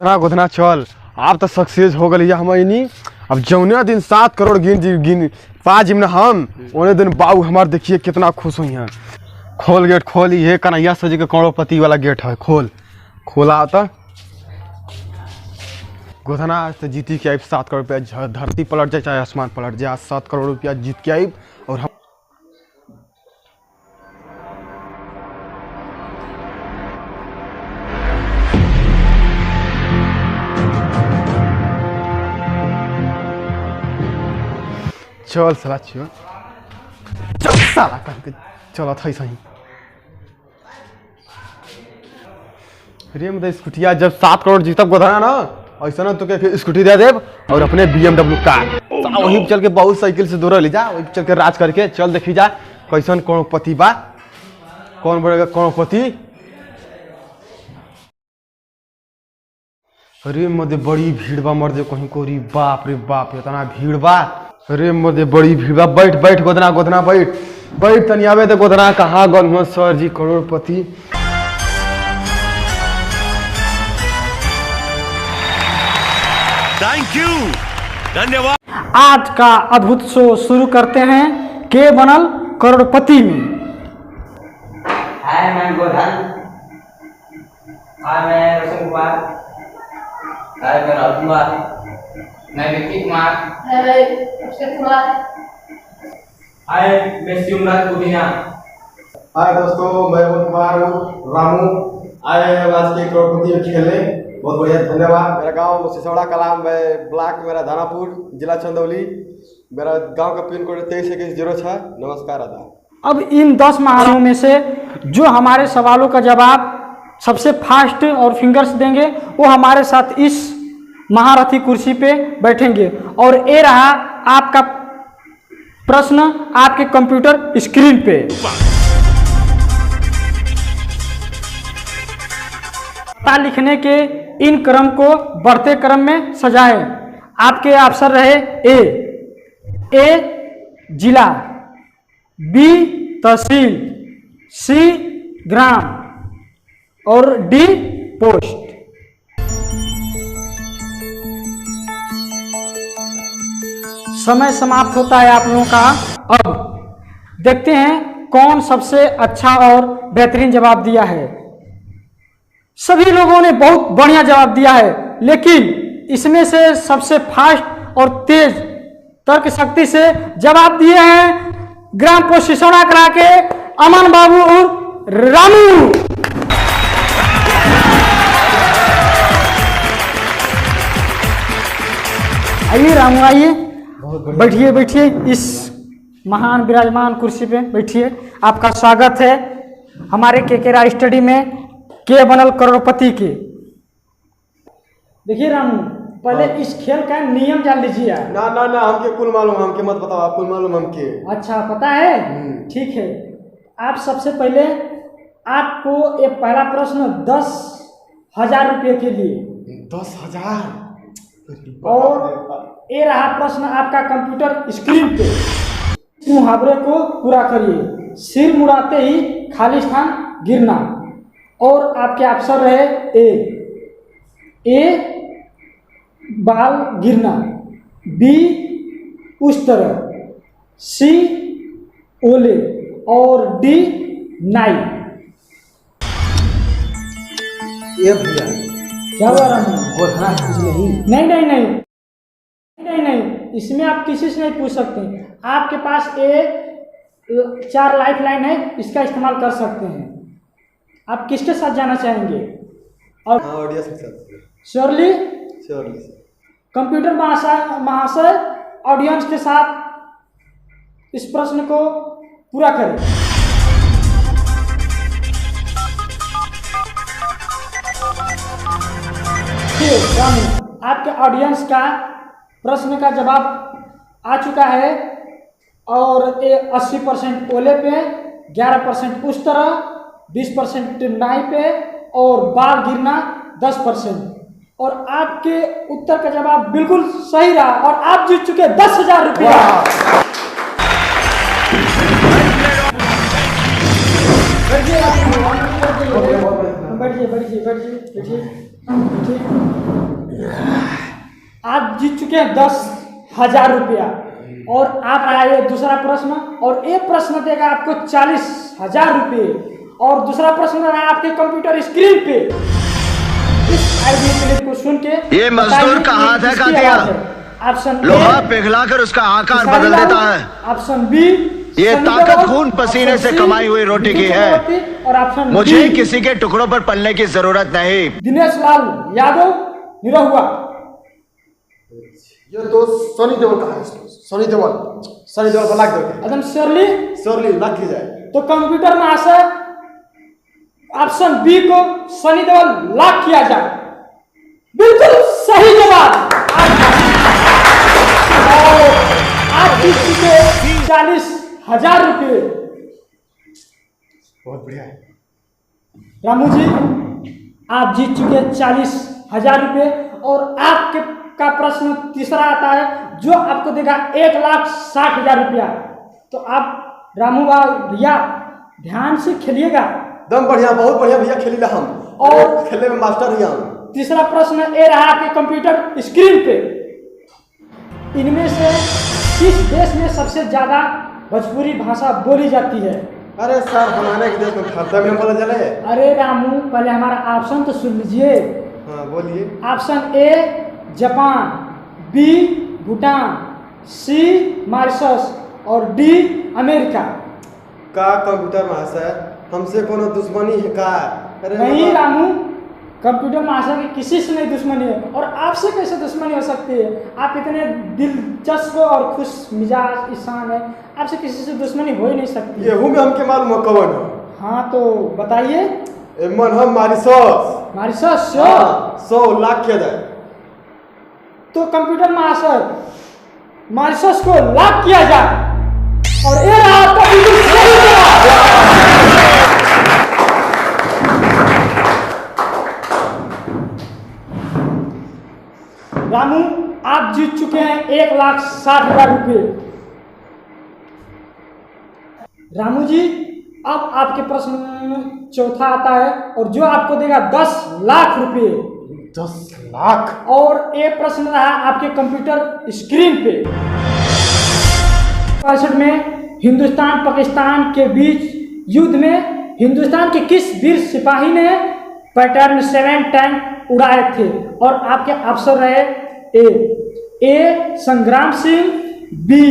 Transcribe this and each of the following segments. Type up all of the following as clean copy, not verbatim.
गोधना चल आप तो सक्सेस हो गई हम अब जौने दिन 7 करोड़ गिन पा जिम हम उन्हें दिन बाबू हमार देखिए कितना खुश हुई हैं। खोल गेट खोल, ये कन्हैया सजी के करोड़पति वाला गेट है, खोला तो गोधना आज तो जीती के आई 7 करोड़ रुपया, धरती पलट जाए चाहे आसमान पलट जाए, 7 करोड़ रुपया जीत के आई। और हम चल साला चल साला करके चला था सही रे मतलब स्कूटिया जब 7 करोड़ जीतब गोधना ना ऐसा ना तो क्या स्कूटी दे देव और अपने BMW कार वहीं चल के बहुत साइकिल से दौड़ ले जा, वहीं चल के राज करके चल देखी जा कैसन करोड़पति बा, कौन बनेगा करोड़पति। अरे मध्य बड़ी भीड़ बा मर्दे कहीं कोरी, बाप रे बाप इतना भीड़ बा। अरे मध्य बड़ी भीड़ बा, बैठ बैठ गोधना गोधना बैठ बैठ तनी आवे तो गोधना कहाँ गल सर जी करोड़पति। थैंक यू, धन्यवाद। आज का अद्भुत शो शुरू करते हैं के बनल करोड़पति में। हाय मैं गोधन, हाय मैं रोशन कुमार, हाय मैं राहुल कुमार, मैं विक्की कुमार, हाय अक्षय कुमार, हाय मैं शिवराज कुबिना। हाय दोस्तों मैं कुमार रामू आए हैं आज के करोड़पति में खेलने, बहुत बढ़िया धन्यवाद। मेरा गांव सिसौड़ा कलाम ब्लॉक, मेरा दानापुर जिला चंदौली, मेरा गांव का पिन कोड 232106। नमस्कार आदा। अब इन 10 महाराजों में से जो हमारे सवालों का जवाब सबसे फास्ट और फिंगर्स देंगे वो हमारे साथ इस महारथी कुर्सी पे बैठेंगे। और ये रहा आपका प्रश्न आपके कंप्यूटर स्क्रीन पे। पता लिखने के इन क्रम को बढ़ते क्रम में सजाएं। आपके अवसर रहे ए जिला, बी तहसील, सी ग्राम और डी पोस्ट। समय समाप्त होता है आप लोगों का। अब देखते हैं कौन सबसे अच्छा और बेहतरीन जवाब दिया है। सभी लोगों ने बहुत बढ़िया जवाब दिया है, लेकिन इसमें से सबसे फास्ट और तेज तर्क शक्ति से जवाब दिए हैं ग्राम पोस्ट सिसौड़ा करा के अमन बाबू और रामू। आइए रामू आइए, बैठिए बैठिए, इस महान विराजमान कुर्सी पे बैठिए। आपका स्वागत है हमारे केकेरा स्टडी में के बनल करोड़पति के। देखिए रामू, पहले इस खेल का नियम जान लीजिए। ना ना ना हमके कुल मालूम, हमके मत बताओ, आप कुल मालूम हमके। अच्छा पता है, ठीक है। आप सबसे पहले आपको ये पहला प्रश्न 10,000 रुपये के लिए 10,000 और ये रहा प्रश्न आपका कंप्यूटर स्क्रीन पे। मुहावरे को पूरा करिए। सिर मुड़ाते ही खाली स्थान गिरना। और आपके अक्षर रहे ए बाल गिरना, बी उस तरह, सी ओले और डी नाई। ये भैया क्या हुआ रामू? गोधना कुछ नहीं। नहीं नहीं नहीं नहीं नहीं, इसमें आप किसी से नहीं पूछ सकते। आपके पास 4 लाइफ लाइन है, इसका इस्तेमाल कर सकते हैं। आप किसके साथ जाना चाहेंगे? और श्योरली कंप्यूटर महाशय ऑडियंस के साथ इस प्रश्न को पूरा करें। रामू, आपके ऑडियंस का प्रश्न का जवाब आ चुका है और ये 80% ओले पे, 11% उस तरह, 20% नाई पे और बाल गिरना 10%। और आपके उत्तर का जवाब बिल्कुल सही रहा और आप जीत चुके 10,000 रुपया। बैठिए बैठिए बैठिए बैठिए बैठिए। जीत चुके हैं 10,000 रुपया। और आप आए दूसरा प्रश्न, और एक प्रश्न देगा आपको 40,000 रुपये। और दूसरा प्रश्न है आपके कंप्यूटर स्क्रीन पे। इस आइडिया क्लिप को सुन के ये मजदूर का हाथ है कातिया, ऑप्शन लोहा पिघलाकर उसका आकार बदल देता है। ऑप्शन बी ये ताकत खून पसीने से कमाई हुई रोटी की है। और ऑप्शन मुझे किसी के टुकड़ों पर पलने की जरूरत नहीं। दिनेश लाल यादव निरहुआ। ये तो सोनी देओल का है। सोनी देओल को लाख दो एकदम श्योरली श्योरली लाख की जाए। तो कंप्यूटर महाशय ऑप्शन बी को सनी देओल लॉक किया जाए। बिल्कुल सही जवाब। आप जीत चुके 40,000 रुपये। बहुत बढ़िया है। रामू जी आप जीत चुके 40,000 रुपये। और आपके का प्रश्न तीसरा आता है जो आपको देगा 1,60,000 रुपया। तो आप रामू भैया ध्यान से खेलिएगा। एकदम बढ़िया, बहुत बढ़िया भैया खेली हम, और खेलने में मास्टर ही हम। तीसरा प्रश्न ये रहा आपके कंप्यूटर स्क्रीन पे। इनमें से किस देश में सबसे ज्यादा भोजपुरी भाषा बोली जाती है? अरे सर हमारे के देश में खर्चा में बोला चले। अरे रामू पहले हमारा ऑप्शन तो सुन लीजिए। हाँ बोलिए। Option A Japan, B Bhutan, C Mauritius और डी अमेरिका। का कंप्यूटर महाशय हमसे कोनो दुश्मनी है का? अरे नहीं रामू, कंप्यूटर महाशय की किसी से नहीं दुश्मनी है। और आपसे कैसे दुश्मनी हो सकती है? आप इतने दिलचस्प और खुश मिजाज इंसान है, आपसे किसी से दुश्मनी हो ही नहीं सकती। ये में हमके मालूम है कौन है। हाँ तो बताइए। एमन हम मॉरिशस। मॉरिशस 100 लाख किया जाए। तो कंप्यूटर महाशय मॉरिशस को लॉक किया जाए। और ये रहा आपका बिल्कुल सही जवाब। रामू आप जीत चुके हैं 1,60,000 रुपये। रामू जी अब आपके प्रश्न चौथा आता है और जो आपको देगा 10 लाख रुपये। 10 लाख। और एक प्रश्न रहा आपके कंप्यूटर स्क्रीन पे। 65 में हिंदुस्तान पाकिस्तान के बीच युद्ध में हिंदुस्तान के किस वीर सिपाही ने पैटर्न 7 टैंक उड़ाए थे? और आपके अफसर रहे ए संग्राम सिंह, बी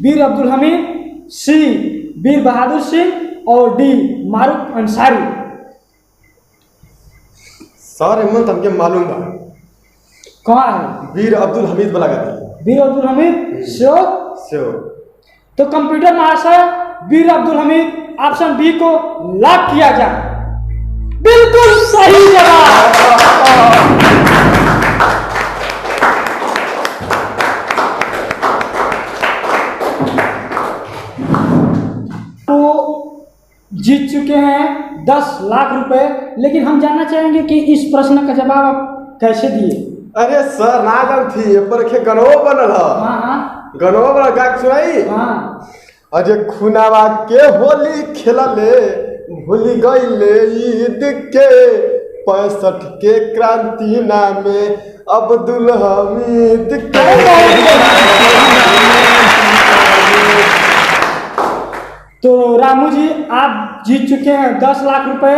वीर अब्दुल हमीद, सी वीर बहादुर सिंह और डी मारूफ अंसारी। सर एमन तो हमके मालूम बा। कहाँ है? वीर अब्दुल हमीद वाला गाती। वीर अब्दुल हमीद श्योर। तो कंप्यूटर महाशय वीर अब्दुल हमीद ऑप्शन बी को लॉक किया जाए। बिल्कुल सही जवाब। तो जीत चुके हैं 10 लाख रुपए। लेकिन हम जानना चाहेंगे कि इस प्रश्न का जवाब आप कैसे दिए? अरे सर ना जब थी पर के गनो बनल है। हाँ गनो वाला गायक सुनाई। हाँ। अजय खुनावा के होली खेलले भूल गईले ईद के 65 के क्रांति नामे अब्दुल हमीद के। तो रामू जी आप जीत चुके हैं 10 लाख रुपए।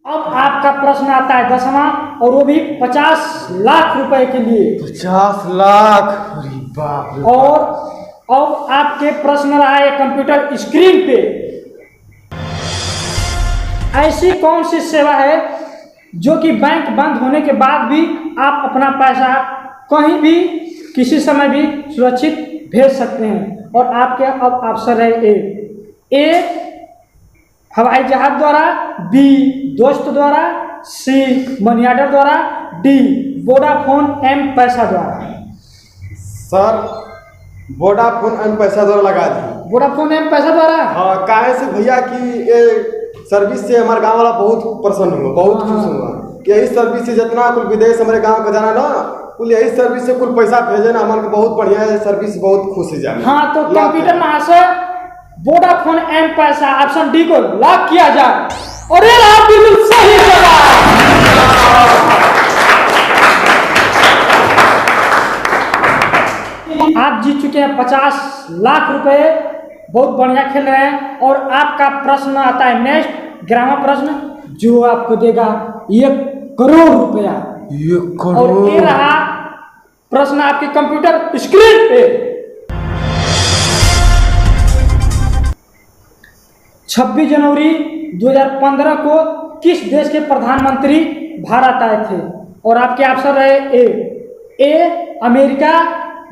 अब आपका प्रश्न आता है 10वां और वो भी 50 लाख रुपए के लिए। 50 लाख। अरे बाप रे। और अब आपके प्रश्न रहा है कंप्यूटर स्क्रीन पे। ऐसी कौन सी सेवा है जो कि बैंक बंद होने के बाद भी आप अपना पैसा कहीं भी किसी समय भी सुरक्षित भेज सकते हैं? और आपके अब अवसर है ए हवाई जहाज द्वारा, बी दोस्त द्वारा, सी मनी ऑर्डर द्वारा, डी वोडाफोन एम पैसा द्वारा। सर वोडाफोन एम पैसा द्वारा लगा दी। वोडाफोन एम पैसा द्वारा। हाँ काहे से भैया कि ये सर्विस से हमारे गांव वाला बहुत प्रसन्न हुआ, बहुत खुश हुआ कि यही सर्विस से जितना कुल विदेश हमारे गांव का जाना ना कुल यही सर्विस से कुल पैसा भेजे ना हमारे बहुत बढ़िया है सर्विस, बहुत खुश है जाना। हाँ तो कंप्यूटर महाशय वोडाफोन एम पैसा ऑप्शन डी को लॉक किया जाए। और ये रहा बिल्कुल सही जवाब। आप जीत चुके हैं 50 लाख रुपए। बहुत बढ़िया खेल रहे हैं। और आपका प्रश्न आता है नेक्स्ट ग्रामर प्रश्न, जो आपको देगा 1 करोड़ रुपया। 1 करोड़। और ये रहा प्रश्न आपके कंप्यूटर स्क्रीन पे। 26 जनवरी 2015 को किस देश के प्रधानमंत्री भारत आए थे? और आपके ऑप्शन रहे ए अमेरिका,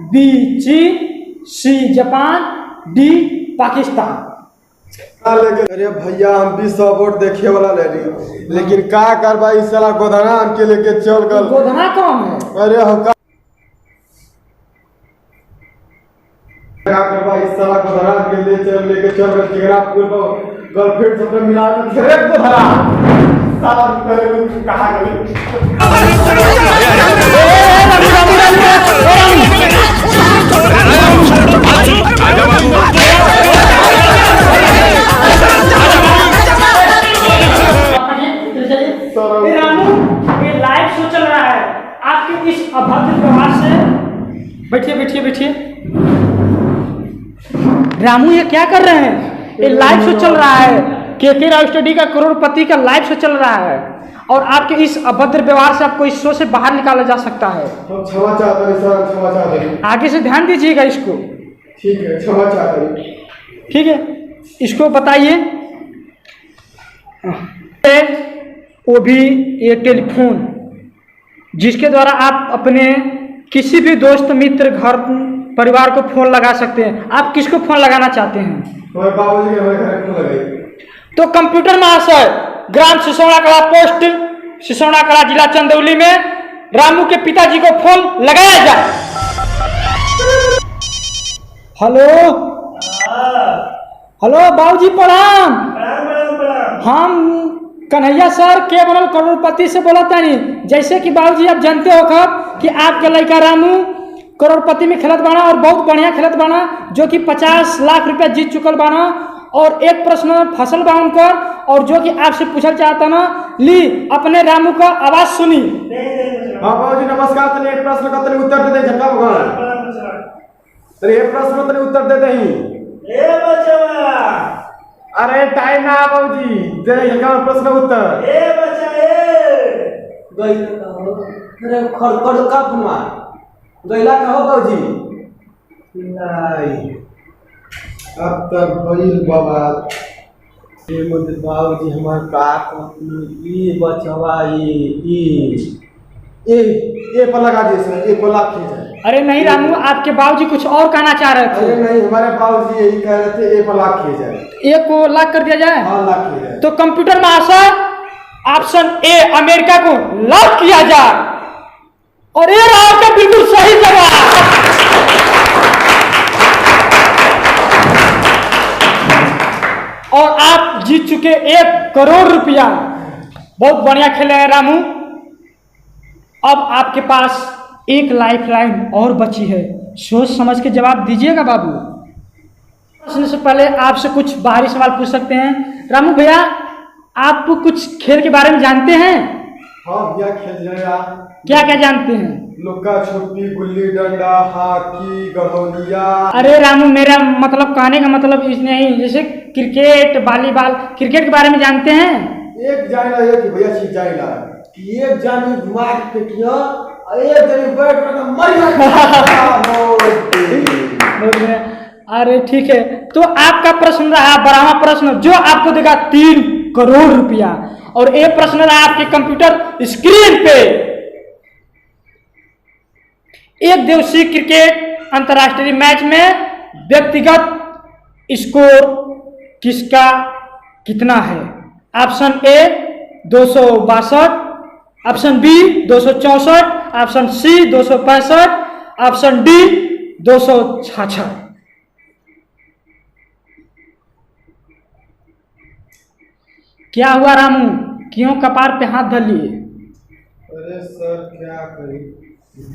बी चीन, सी जापान, डी पाकिस्तान। अरे भैया हम भी 100 वोट देखे वाला ले ली, लेकिन का करबा इस साला गोधना हमके लेके चल गल। गोधना कौन है? अरे हो का करबा इस साला गोधना हमके लेके चल गल। टिगरा पुल पर गर्लफ्रेंड सबसे मिला के घेरे गोधना साला करे कहां गई। ये लाइव शो चल रहा है। आपके इस अभद्र व्यवहार से बैठिए बैठिए बैठिए। रामू ये क्या कर रहे हैं? ये लाइव शो चल रहा है। के राव स्टडी का करोड़पति का लाइव शो चल रहा है और आपके इस अभद्र व्यवहार से आपको इस शो से बाहर निकाला जा सकता है। हम क्षमा चाहते हैं सर, क्षमा चाहते हैं। आगे से ध्यान दीजिएगा इसको। ठीक है, क्षमा चाहते हैं। ठीक है, इसको बताइए। वो भी ये टेलीफोन जिसके द्वारा आप अपने किसी भी दोस्त मित्र घर परिवार को फोन लगा सकते हैं। आप किसको फोन लगाना चाहते हैं? हमारे बाबूजी के हमारे घर फोन लगाई। तो कंप्यूटर महाशय, ग्राम सिसौड़ा कला पोस्ट सिसौड़ा कला जिला चंदौली में रामू के पिताजी को फोन लगाया जाए। हेलो हेलो बाबूजी प्रणाम। हम कन्हैया सर के बनल करोड़पति से बोला था नहीं। जैसे कि बाबूजी आप जानते हो कब कि आपके लड़का रामू करोड़पति में खेलत बाना और बहुत बढ़िया खेलत बाना, जो कि 50 लाख रुपया जीत चुकल बाना। और एक प्रश्न फसल बा उनकर और जो कि आपसे पूछल चाहता ना, ली अपने रामू का आवाज सुनी। हाँ बाबूजी नमस्कार। तनी एक प्रश्न का तनी उत्तर दे दे झटका भगवान। तनी एक प्रश्न का तनी उत्तर दे दे ही। अरे टाइम ना बाबूजी, दे दे झटका प्रश्न उत्तर। अरे खड़खड़ कब मार गैला कहो बाबूजी। नहीं अब तक भइल बाबा ये मुझे बाबूजी हमार का ई बचवा ए पर लगा दिए सर, ए पर लगा खींच। अरे नहीं रामू, आपके बाबूजी कुछ और कहना चाह रहे थे। अरे नहीं, हमारे बाबूजी यही कह रहे थे ए पर लगा खींच। एक को लॉक कर दिया जाए। हाँ लगा खींच। तो कंप्यूटर महाशय ऑप्शन ए अमेरिका को लॉक किया जाए और ये रहा आपका बिल्कुल सही जवाब। और आप जीत चुके 1 करोड़ रुपया। बहुत बढ़िया खेले हैं रामू। अब आपके पास एक लाइफलाइन और बची है, सोच समझ के जवाब दीजिएगा बाबू। प्रश्न से पहले आपसे कुछ बाहरी सवाल पूछ सकते हैं। रामू भैया, आप कुछ खेल के बारे में जानते हैं? हाँ भैया, खेल जाएगा। क्या क्या जानते हैं? लुक्का छुपी, गुल्ली डंडा, हॉकी, गड़ौलिया। अरे रामू, मेरा मतलब कहने का मतलब इस नहीं, जैसे क्रिकेट, वॉलीबॉल। क्रिकेट के बारे में जानते हैं? एक जाना है कि भैया छी जाइला कि एक जानी घुमा के किया और एक जानी बैठ कर मर। अरे ठीक है, तो आपका प्रश्न रहा बराबर प्रश्न, जो आपको देगा 3 करोड़ रुपया। और एक प्रश्न रहा आपके कंप्यूटर स्क्रीन पे, एक दिवसीय क्रिकेट अंतरराष्ट्रीय मैच में व्यक्तिगत स्कोर किसका कितना है? Option A 262, option B 264, option C 265, option D 266। क्या हुआ रामू, क्यों कपार पे हाथ धर लिए? अरे सर क्या करें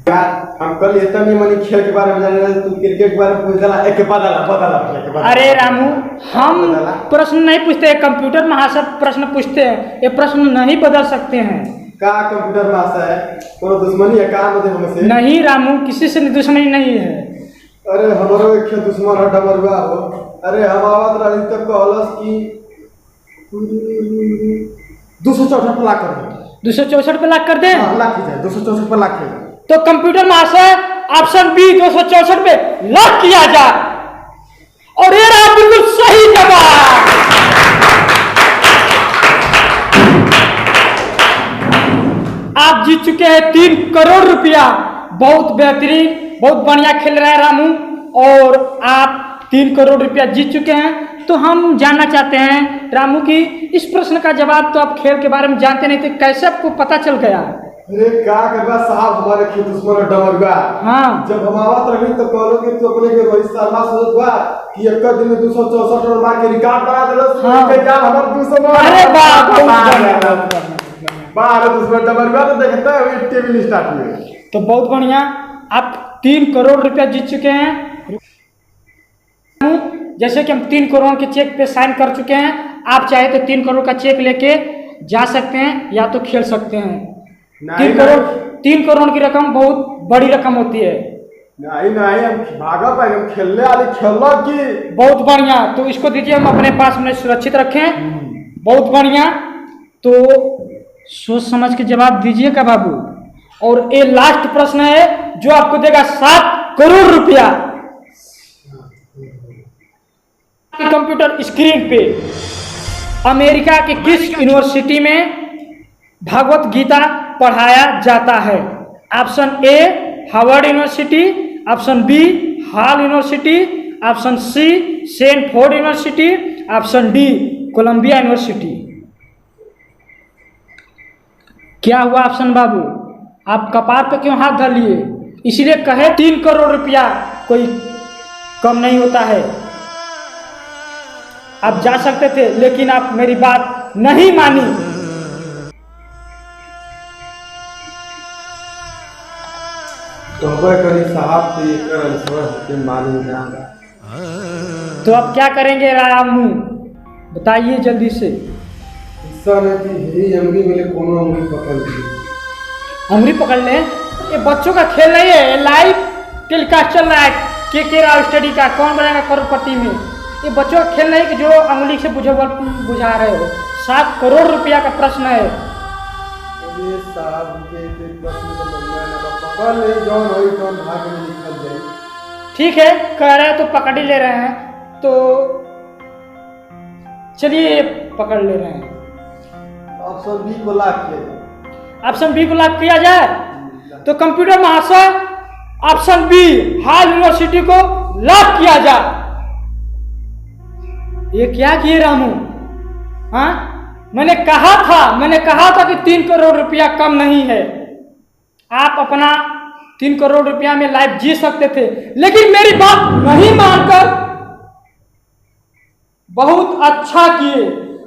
यार, हम कल इतना मनी खेल के बारे में जाने रहे, तू क्रिकेट के बारे में पूछ देला। एक के बाद बदला। अरे रामू, हम प्रश्न नहीं पूछते, कंप्यूटर महाशय प्रश्न पूछते हैं। ये प्रश्न नहीं बदल सकते हैं। का कंप्यूटर महाशय है? कोनो दुश्मनी है का मतलब हमसे? नहीं रामू, किसी से दुश्मनी नहीं है। अरे हमारो एक खे दुश्मन है डमरुआ हो। अरे हम आवत रही तक कहलस कि 264 पे लाख कर दे। 264 पे लाख कर दें? हाँ, लाख ही जाए, 264 पे लाख ही जाए। तो कंप्यूटर महाशय ऑप्शन बी 264 पे लॉक किया जाए। और ये रहा बिल्कुल सही जवाब। आप जीत चुके हैं 3 करोड़ रुपया। बहुत बेहतरीन, बहुत बढ़िया खेल रहे हैं रामू, और आप 3 करोड़ रुपया जीत चुके हैं। तो हम जानना चाहते हैं रामू की इस प्रश्न का जवाब तो आप खेल के बारे में जानते नहीं थे, कैसे आपको पता चल गया? अरे क्या करबा साहब, हमारे खे दुश्मन है डमरुआ। हाँ, जब हम आवत रही तो कहलो कि तू अपने के रोहित शर्मा सोचत बा कि एक दिन में 264 रन मार के रिकॉर्ड बना देलस। हाँ। के जान हमर 200। अरे वाह, बहुत बाहर दुश्मन डमरुआ तो देखता है टीवी स्टार्ट में। तो बहुत बढ़िया, आप 3 करोड़ रुपया जीत चुके हैं। जैसे कि हम 3 करोड़ के चेक पे साइन कर चुके हैं, आप चाहे तो 3 करोड़ का चेक लेके जा सकते हैं या तो खेल सकते हैं। 3 करोड़ की रकम बहुत बड़ी रकम होती है। नहीं हम भागा पाए, हम खेलने वाले खेलो की। बहुत बढ़िया, तो इसको दीजिए, हम अपने पास में सुरक्षित रखें। बहुत बढ़िया, तो सोच समझ के जवाब दीजिएगा बाबू। और ये लास्ट प्रश्न है जो आपको देगा 7 करोड़ रुपया। कंप्यूटर स्क्रीन पे अमेरिका के किस यूनिवर्सिटी में भागवत गीता पढ़ाया जाता है? Option A Harvard University, option B Hall University, option C Stanford University, option D Columbia University. क्या हुआ ऑप्शन बाबू? आप कपार पे क्यों हाथ धर लिए? इसीलिए कहे 3 करोड़ रुपया कोई कम नहीं होता है। आप जा सकते थे लेकिन आप मेरी बात नहीं मानी। तो करी साहब तो ये कर मालूम ना। तो अब क्या करेंगे रामू, बताइए जल्दी से। हिस्सा नहीं थी, यही अंगली मिले कोनो अंगली पकड़ ली। अंगली पकड़ ले? ये बच्चों का खेल नहीं है, लाइव टेलीकास्ट चल रहा है के राव स्टडी का कौन बनेगा करोड़पति में। ये बच्चों का खेल नहीं कि जो अंगुली से बुझा रहे हो। 7 करोड़ रुपया का प्रश्न है। अरे साहब के प्रश्न तो बनवा ना पकड़ ले, जौन होई तौन भाग में निकल जाए। ठीक है, कह रहे हैं तो पकड़ ही ले रहे हैं, तो चलिए पकड़ ले रहे हैं। ऑप्शन बी को लॉक किया। ऑप्शन बी को लॉक किया जाए? तो कंप्यूटर महाशय ऑप्शन बी हाल यूनिवर्सिटी को लॉक किया जाए। ये क्या किए रामू? हाँ, मैंने कहा था कि 3 करोड़ रुपया कम नहीं है। आप अपना 3 करोड़ रुपया में लाइफ जी सकते थे, लेकिन मेरी बात नहीं मानकर बहुत अच्छा किए।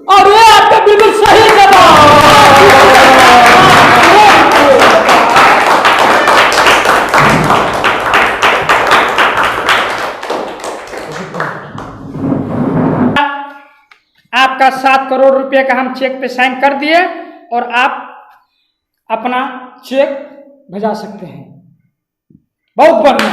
और ये आपका बिल्कुल सही जवाब। आपका 7 करोड़ रुपए का हम चेक पे साइन कर दिए और आप अपना चेक भेजा सकते हैं। बहुत बढ़िया।